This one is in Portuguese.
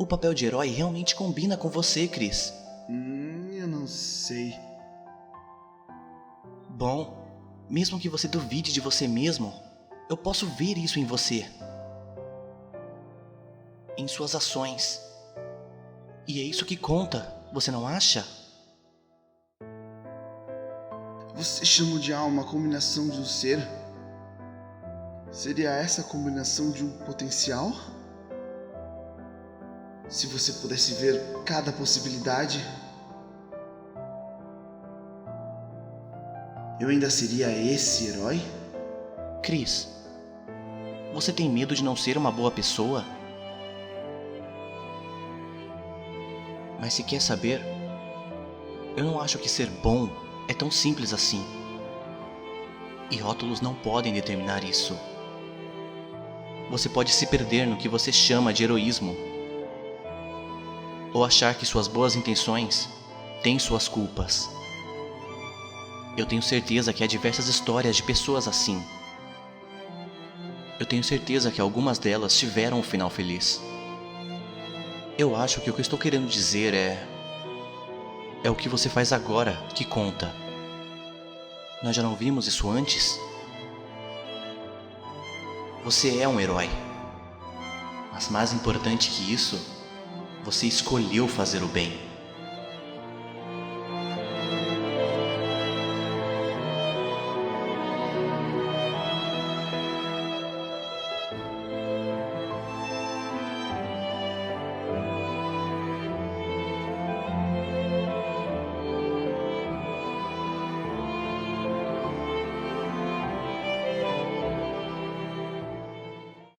O papel de herói realmente combina com você, Chris. Eu não sei. Bom, mesmo que você duvide de você mesmo, eu posso ver isso em você. Em suas ações. E é isso que conta, você não acha? Você chama de alma a combinação de um ser? Seria essa a combinação de um potencial? Se você pudesse ver cada possibilidade, eu ainda seria esse herói? Chris, você tem medo de não ser uma boa pessoa? Mas se quer saber, eu não acho que ser bom é tão simples assim. E rótulos não podem determinar isso. Você pode se perder no que você chama de heroísmo, ou achar que suas boas intenções têm suas culpas. Eu tenho certeza que há diversas histórias de pessoas assim. Eu tenho certeza que algumas delas tiveram um final feliz. Eu acho que o que eu estou querendo dizer é o que você faz agora que conta. Nós já não vimos isso antes? Você é um herói. Mas mais importante que isso, você escolheu fazer o bem.